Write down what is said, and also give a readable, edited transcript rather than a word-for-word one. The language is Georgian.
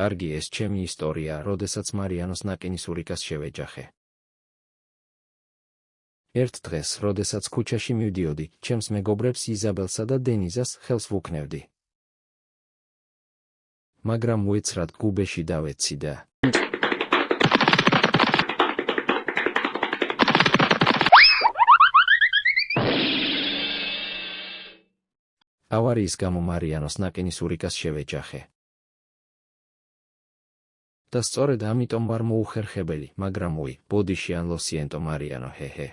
კარგი, ეს ჩემი ისტორიაა, როდესაც მარიანოს ნაკინის ურიკას შევეჯახე. ერთ დღეს, როდესაც ქუჩაში მივდიოდი, ჩემს მეგობრებს იზაბელსა და დენიზას ხელს ვუქნევდი. მაგრამ უეცრად გუბეში დავეცი და ავარიის გამო მარიანოს ნაკინის ურიკას შევეჯახე. და სწორედ ამიტომ ვარ მოუხერხებელი, მაგრამ უი, ბოდიში ან ლოსიენტო მარიანო, ჰეჰე.